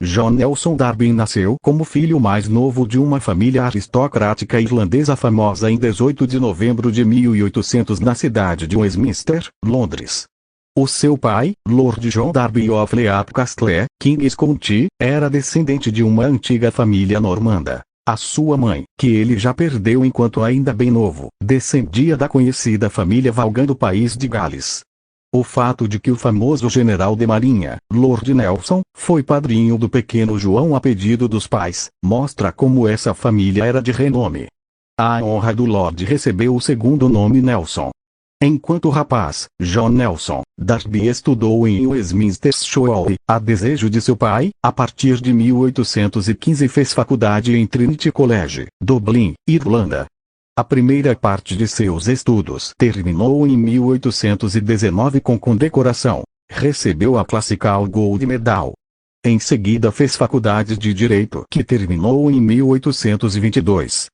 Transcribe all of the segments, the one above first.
John Nelson Darby nasceu como filho mais novo de uma família aristocrática irlandesa famosa em 18 de novembro de 1800 na cidade de Westminster, Londres. O seu pai, Lord John Darby of Leap Castle, Kings County, era descendente de uma antiga família normanda. A sua mãe, que ele já perdeu enquanto ainda bem novo, descendia da conhecida família Vaughan do país de Gales. O fato de que o famoso general de marinha, Lord Nelson, foi padrinho do pequeno João a pedido dos pais, mostra como essa família era de renome. A honra do Lord recebeu o segundo nome Nelson. Enquanto rapaz, John Nelson Darby estudou em Westminster School, a desejo de seu pai. A partir de 1815 fez faculdade em Trinity College, Dublin, Irlanda. A primeira parte de seus estudos terminou em 1819 com condecoração. Recebeu a Classical Gold Medal. Em seguida fez faculdade de Direito, que terminou em 1822.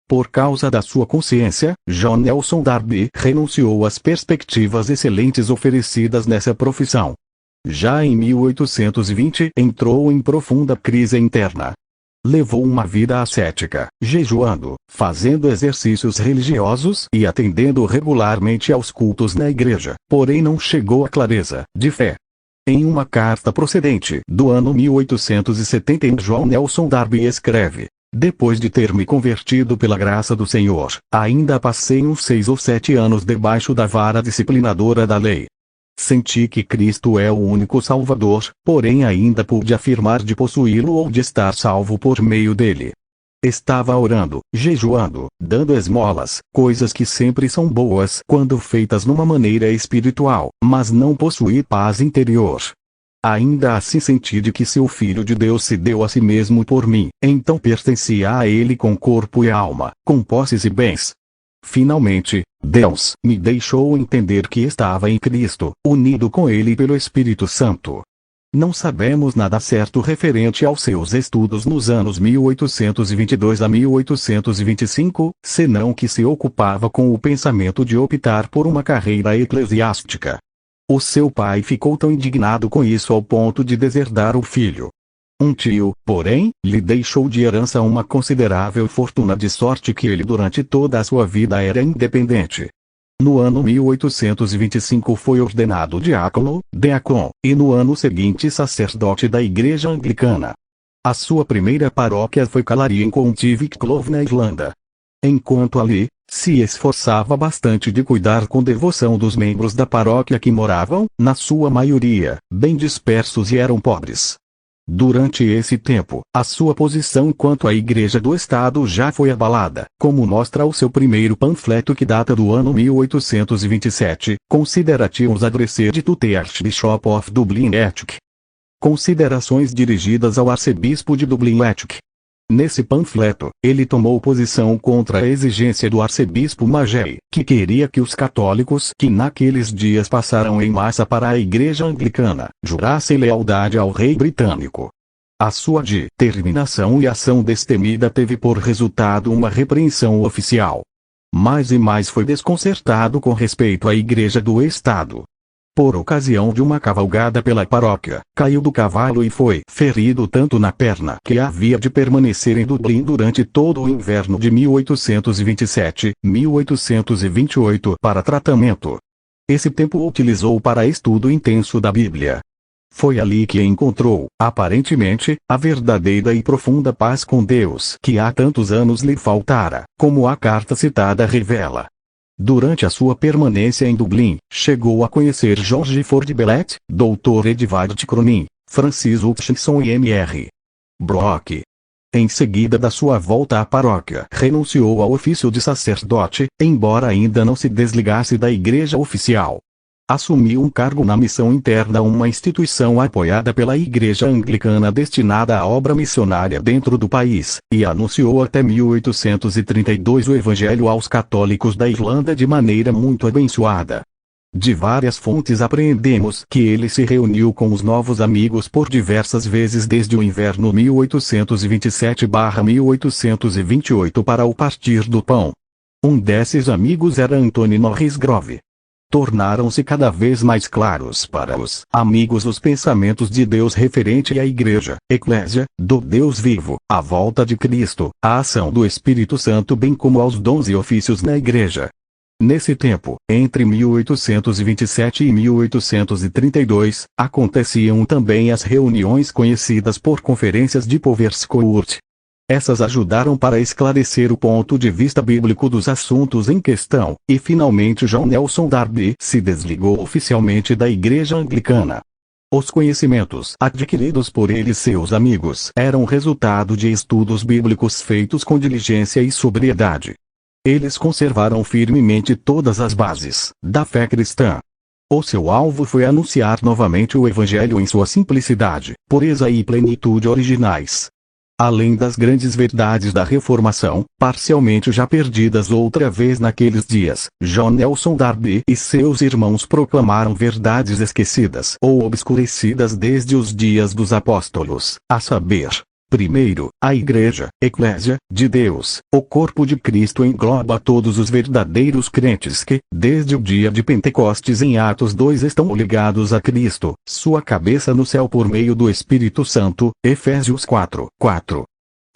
Por causa da sua consciência, John Nelson Darby renunciou às perspectivas excelentes oferecidas nessa profissão. Já em 1820 entrou em profunda crise interna. Levou uma vida ascética, jejuando, fazendo exercícios religiosos e atendendo regularmente aos cultos na igreja, porém não chegou à clareza de fé. Em uma carta procedente do ano 1871, John Nelson Darby escreve: depois de ter me convertido pela graça do Senhor, ainda passei uns 6 ou 7 anos debaixo da vara disciplinadora da lei. Senti que Cristo é o único Salvador, porém ainda pude afirmar de possuí-lo ou de estar salvo por meio dele. Estava orando, jejuando, dando esmolas, coisas que sempre são boas quando feitas numa maneira espiritual, mas não possuí paz interior. Ainda assim senti de que se o Filho de Deus se deu a si mesmo por mim, então pertencia a ele com corpo e alma, com posses e bens. Finalmente, Deus me deixou entender que estava em Cristo, unido com ele pelo Espírito Santo. Não sabemos nada certo referente aos seus estudos nos anos 1822 a 1825, senão que se ocupava com o pensamento de optar por uma carreira eclesiástica. O seu pai ficou tão indignado com isso ao ponto de deserdar o filho. Um tio, porém, lhe deixou de herança uma considerável fortuna, de sorte que ele durante toda a sua vida era independente. No ano 1825 foi ordenado diácono, e no ano seguinte sacerdote da Igreja Anglicana. A sua primeira paróquia foi Calarian County, Wicklow, na Irlanda. Enquanto ali, se esforçava bastante de cuidar com devoção dos membros da paróquia que moravam, na sua maioria, bem dispersos e eram pobres. Durante esse tempo, a sua posição quanto à Igreja do Estado já foi abalada, como mostra o seu primeiro panfleto que data do ano 1827, Considerations Addressed to the Archbishop of Dublin Ethic. Considerações dirigidas ao arcebispo de Dublin Ethic. Nesse panfleto, ele tomou posição contra a exigência do arcebispo Mackay, que queria que os católicos que naqueles dias passaram em massa para a Igreja Anglicana, jurassem lealdade ao rei britânico. A sua determinação e ação destemida teve por resultado uma repreensão oficial. Mais e mais foi desconcertado com respeito à Igreja do Estado. Por ocasião de uma cavalgada pela paróquia, caiu do cavalo e foi ferido tanto na perna que havia de permanecer em Dublin durante todo o inverno de 1827-1828 para tratamento. Esse tempo o utilizou para estudo intenso da Bíblia. Foi ali que encontrou, aparentemente, a verdadeira e profunda paz com Deus que há tantos anos lhe faltara, como a carta citada revela. Durante a sua permanência em Dublin, chegou a conhecer George Ford Bellet, Dr. Edvard Cronin, Francis Hutchinson e M.R. Brock. Em seguida da sua volta à paróquia, renunciou ao ofício de sacerdote, embora ainda não se desligasse da igreja oficial. Assumiu um cargo na missão interna, uma instituição apoiada pela Igreja Anglicana destinada à obra missionária dentro do país, e anunciou até 1832 o Evangelho aos católicos da Irlanda de maneira muito abençoada. De várias fontes apreendemos que ele se reuniu com os novos amigos por diversas vezes desde o inverno 1827-1828 para o partir do pão. Um desses amigos era Anthony Norris Grove. tornaram-se cada vez mais claros para os amigos os pensamentos de Deus referente à Igreja, Eclésia, do Deus vivo, a volta de Cristo, a ação do Espírito Santo bem como aos dons e ofícios na Igreja. Nesse tempo, entre 1827 e 1832, aconteciam também as reuniões conhecidas por conferências de Povers Court. Essas ajudaram para esclarecer o ponto de vista bíblico dos assuntos em questão, e finalmente John Nelson Darby se desligou oficialmente da Igreja Anglicana. Os conhecimentos adquiridos por ele e seus amigos eram resultado de estudos bíblicos feitos com diligência e sobriedade. Eles conservaram firmemente todas as bases da fé cristã. O seu alvo foi anunciar novamente o Evangelho em sua simplicidade, pureza e plenitude originais. Além das grandes verdades da Reformação, parcialmente já perdidas outra vez naqueles dias, John Nelson Darby e seus irmãos proclamaram verdades esquecidas ou obscurecidas desde os dias dos apóstolos, a saber: primeiro, a Igreja, Eclésia, de Deus, o corpo de Cristo engloba todos os verdadeiros crentes que, desde o dia de Pentecostes em Atos 2 estão ligados a Cristo, sua cabeça no céu por meio do Espírito Santo, Efésios 4:4.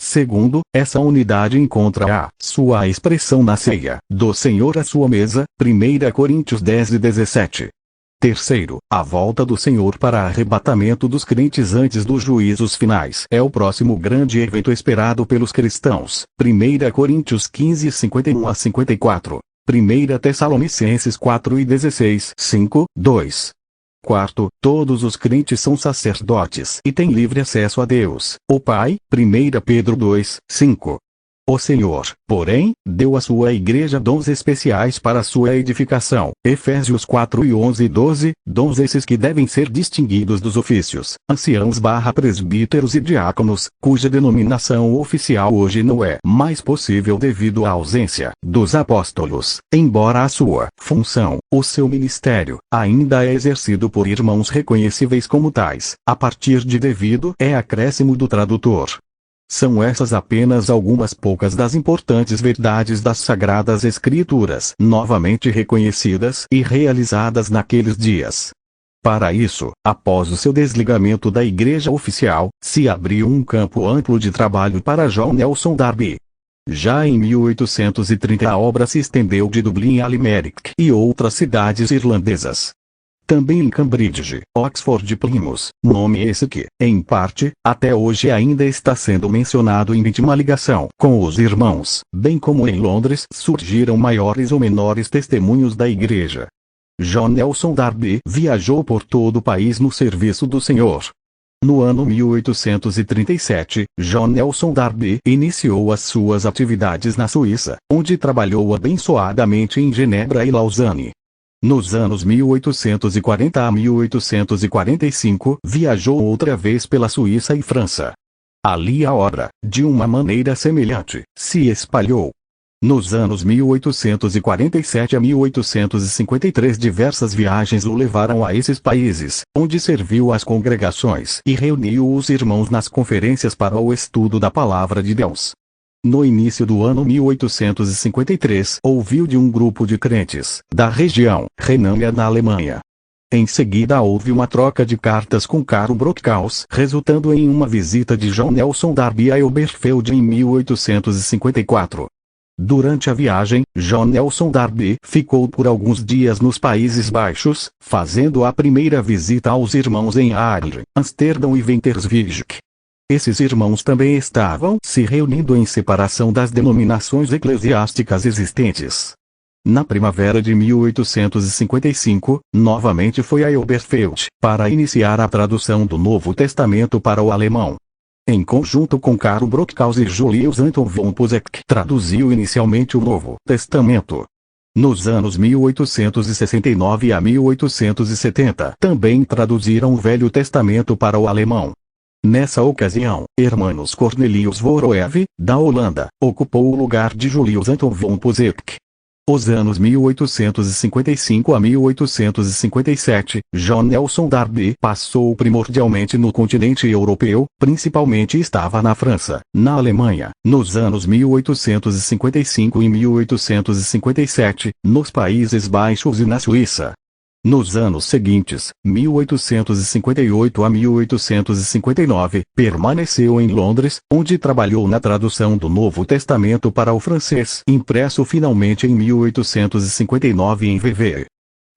Segundo, essa unidade encontra a sua expressão na ceia do Senhor à sua mesa, 1 Coríntios 10:17. Terceiro, a volta do Senhor para arrebatamento dos crentes antes dos juízos finais é o próximo grande evento esperado pelos cristãos. 1 Coríntios 15:51-54. 1 Tessalonicenses 4:16. 5:2. Quarto, todos os crentes são sacerdotes e têm livre acesso a Deus, o Pai. 1 Pedro 2:5. O Senhor, porém, deu à sua igreja dons especiais para sua edificação. Efésios 4:11 e 12, dons esses que devem ser distinguidos dos ofícios, anciãos/presbíteros e diáconos, cuja denominação oficial hoje não é mais possível devido à ausência dos apóstolos, embora a sua função, o seu ministério, ainda é exercido por irmãos reconhecíveis como tais, a partir de devido é acréscimo do tradutor. São essas apenas algumas poucas das importantes verdades das Sagradas Escrituras, novamente reconhecidas e realizadas naqueles dias. Para isso, após o seu desligamento da igreja oficial, se abriu um campo amplo de trabalho para John Nelson Darby. Já em 1830 a obra se estendeu de Dublin a Limerick e outras cidades irlandesas. Também em Cambridge, Oxford e Plymouth, nome esse que, em parte, até hoje ainda está sendo mencionado em íntima ligação com os irmãos, bem como em Londres surgiram maiores ou menores testemunhos da igreja. John Nelson Darby viajou por todo o país no serviço do Senhor. No ano 1837, John Nelson Darby iniciou as suas atividades na Suíça, onde trabalhou abençoadamente em Genebra e Lausanne. Nos anos 1840 a 1845, viajou outra vez pela Suíça e França. Ali a obra, de uma maneira semelhante, se espalhou. Nos anos 1847 a 1853 diversas viagens o levaram a esses países, onde serviu às congregações e reuniu os irmãos nas conferências para o estudo da Palavra de Deus. No início do ano 1853, ouviu de um grupo de crentes, da região, Renânia na Alemanha. Em seguida houve uma troca de cartas com Karl Brockhaus, resultando em uma visita de John Nelson Darby a Elberfeld em 1854. Durante a viagem, John Nelson Darby ficou por alguns dias nos Países Baixos, fazendo a primeira visita aos irmãos em Haarlem, Amsterdão e Winterswijk. Esses irmãos também estavam se reunindo em separação das denominações eclesiásticas existentes. Na primavera de 1855, novamente foi a Elberfeld, para iniciar a tradução do Novo Testamento para o alemão. Em conjunto com Karl Brockhaus e Julius Anton von Puseck, traduziu inicialmente o Novo Testamento. Nos anos 1869 a 1870, também traduziram o Velho Testamento para o alemão. Nessa ocasião, Hermanus Cornelius Voorhoeve, da Holanda, ocupou o lugar de Julius Anton von Puseck. Os anos 1855 a 1857, John Nelson Darby passou primordialmente no continente europeu, principalmente estava na França, na Alemanha, nos anos 1855 e 1857, nos Países Baixos e na Suíça. Nos anos seguintes, 1858 a 1859, permaneceu em Londres, onde trabalhou na tradução do Novo Testamento para o francês, impresso finalmente em 1859 em VV.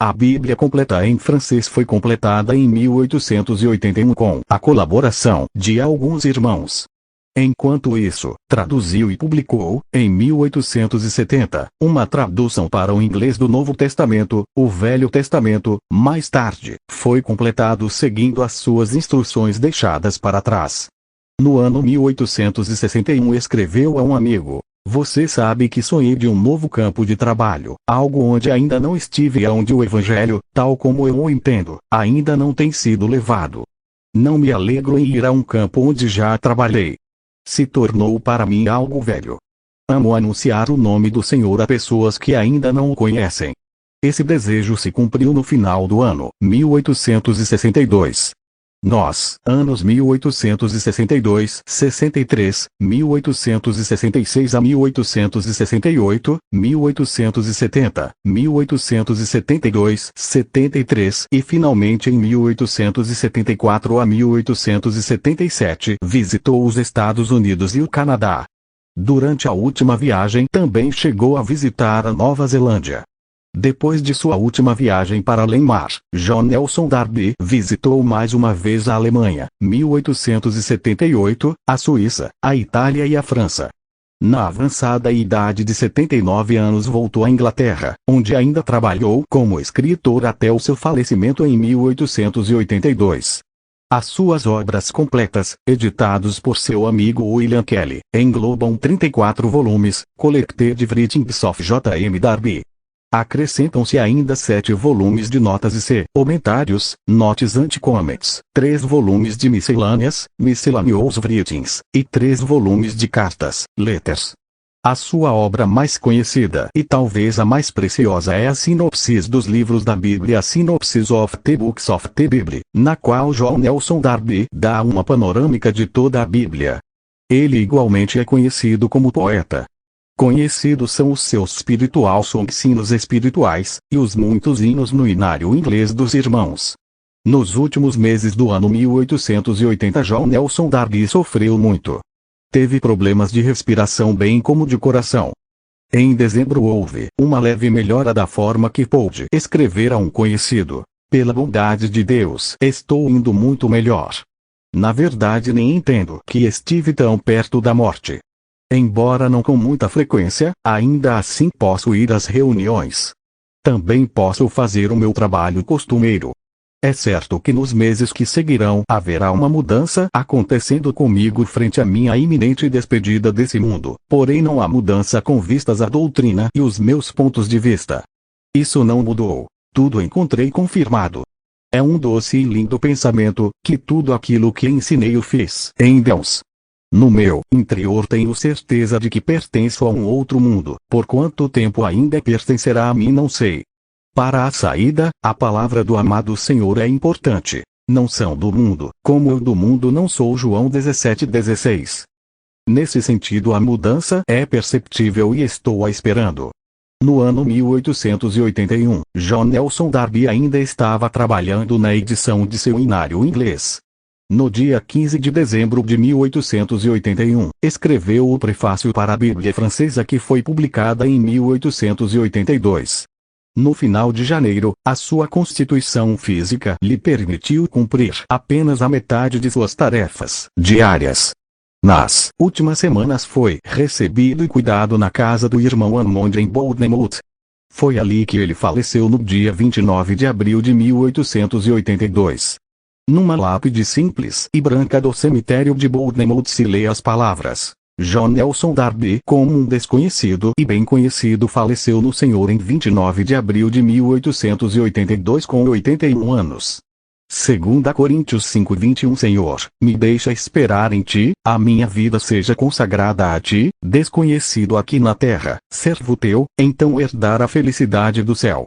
A Bíblia completa em francês foi completada em 1881 com a colaboração de alguns irmãos. Enquanto isso, traduziu e publicou, em 1870, uma tradução para o inglês do Novo Testamento, o Velho Testamento. Mais tarde, foi completado seguindo as suas instruções deixadas para trás. No ano 1861 escreveu a um amigo: "Você sabe que sonhei de um novo campo de trabalho, algo onde ainda não estive e onde o Evangelho, tal como eu o entendo, ainda não tem sido levado. Não me alegro em ir a um campo onde já trabalhei. Se tornou para mim algo velho. Amo anunciar o nome do Senhor a pessoas que ainda não o conhecem." Esse desejo se cumpriu no final do ano 1862. Nós, anos 1862, 63, 1866 a 1868, 1870, 1872, 73 e finalmente em 1874 a 1877 visitou os Estados Unidos e o Canadá. Durante a última viagem também chegou a visitar a Nova Zelândia. Depois de sua última viagem para além-mar, John Nelson Darby visitou mais uma vez a Alemanha, 1878, a Suíça, a Itália e a França. Na avançada idade de 79 anos voltou à Inglaterra, onde ainda trabalhou como escritor até o seu falecimento em 1882. As suas obras completas, editados por seu amigo William Kelly, englobam 34 volumes, Collected Writings of J.M. Darby. Acrescentam-se ainda 7 volumes de notas e comentários, notes and comments, 3 volumes de miscelâneas, miscellaneous writings, e 3 volumes de cartas, letters. A sua obra mais conhecida e talvez a mais preciosa é a sinopse dos livros da Bíblia, a Synopsis of the Books of the Bible, na qual John Nelson Darby dá uma panorâmica de toda a Bíblia. Ele igualmente é conhecido como poeta. Conhecidos são os seus spiritual songs, hinos espirituais, e os muitos hinos no hinário inglês dos irmãos. Nos últimos meses do ano 1880 John Nelson Darby sofreu muito. Teve problemas de respiração bem como de coração. Em dezembro houve uma leve melhora da forma que pôde escrever a um conhecido: "Pela bondade de Deus, estou indo muito melhor. Na verdade nem entendo que estive tão perto da morte. Embora não com muita frequência, ainda assim posso ir às reuniões. Também posso fazer o meu trabalho costumeiro. É certo que nos meses que seguirão haverá uma mudança acontecendo comigo frente à minha iminente despedida desse mundo, porém não há mudança com vistas à doutrina e os meus pontos de vista. Isso não mudou. Tudo encontrei confirmado. É um doce e lindo pensamento, que tudo aquilo que ensinei o fiz em Deus. No meu interior tenho certeza de que pertenço a um outro mundo, por quanto tempo ainda pertencerá a mim não sei. Para a saída, a palavra do amado Senhor é importante. Não são do mundo, como eu do mundo não sou. João 17:16. Nesse sentido a mudança é perceptível e estou a esperando. No ano 1881, John Nelson Darby ainda estava trabalhando na edição de seu hinário inglês. No dia 15 de dezembro de 1881, escreveu o prefácio para a Bíblia francesa que foi publicada em 1882. No final de janeiro, a sua constituição física lhe permitiu cumprir apenas a metade de suas tarefas diárias. Nas últimas semanas foi recebido e cuidado na casa do irmão Hammond em Bournemouth. Foi ali que ele faleceu no dia 29 de abril de 1882. Numa lápide simples e branca do cemitério de Bournemouth se lê as palavras: John Nelson Darby, como um desconhecido e bem conhecido, faleceu no Senhor em 29 de abril de 1882 com 81 anos. 2 Coríntios 5:21 Senhor, me deixa esperar em ti, a minha vida seja consagrada a ti, desconhecido aqui na terra, servo teu, então herdar a felicidade do céu.